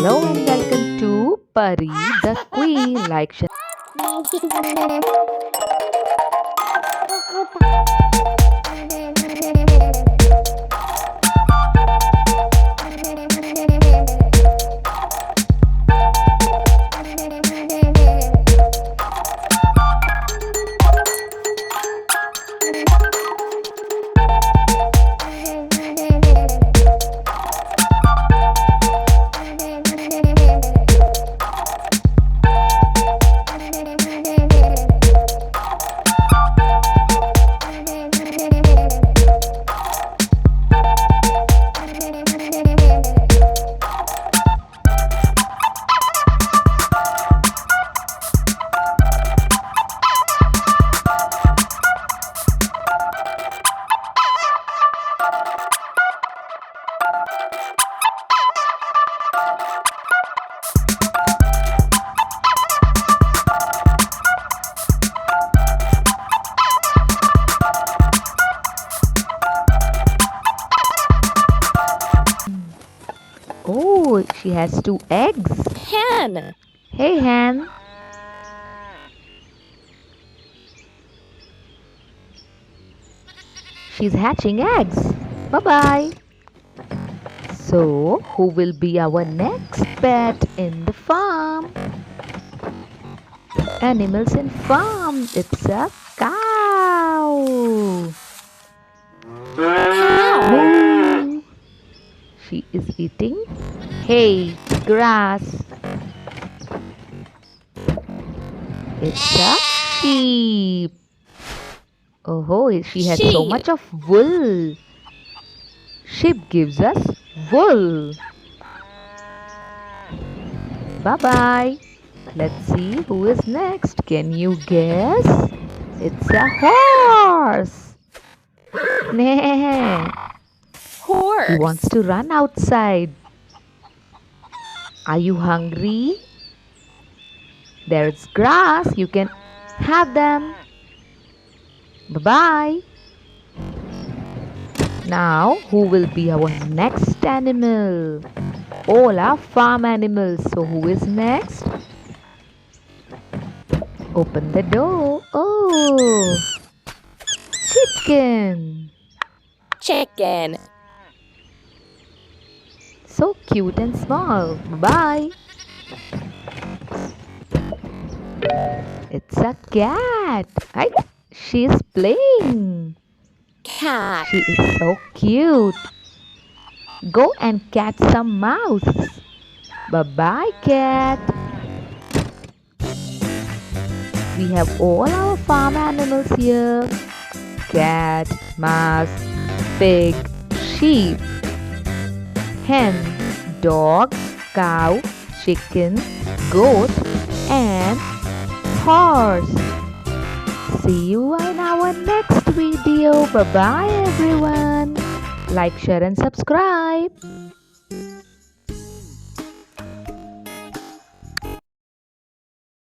Hello and welcome to Pari the Queen. Like, share. Oh, she has two eggs. Hen. Hey, hen. She's hatching eggs. Bye bye. So, who will be our next pet in the farm? Animals in farm. It's a cow. Cow. Moo. She is eating hay, grass. It's a sheep. Oh, she has so Sheep. much of wool. Sheep gives us wool. Bye bye. Let's see who is next. Can you guess? It's a horse. Nah, Horse. he wants to run outside. Are you hungry? There's grass. You can have them. Bye bye. Now, who will be our next animal? All are farm animals. So, who is next? Open the door. Oh, chicken. Chicken. So cute and small. Bye. It's a cat. She's playing. Cat. She is so cute. Go and catch some mouse. Bye bye, cat. We have all our farm animals here: cat, mouse, pig, sheep, hen, dog, cow, chicken, goat, and horse. See you in our next video. Bye bye, everyone. Like, share, and subscribe.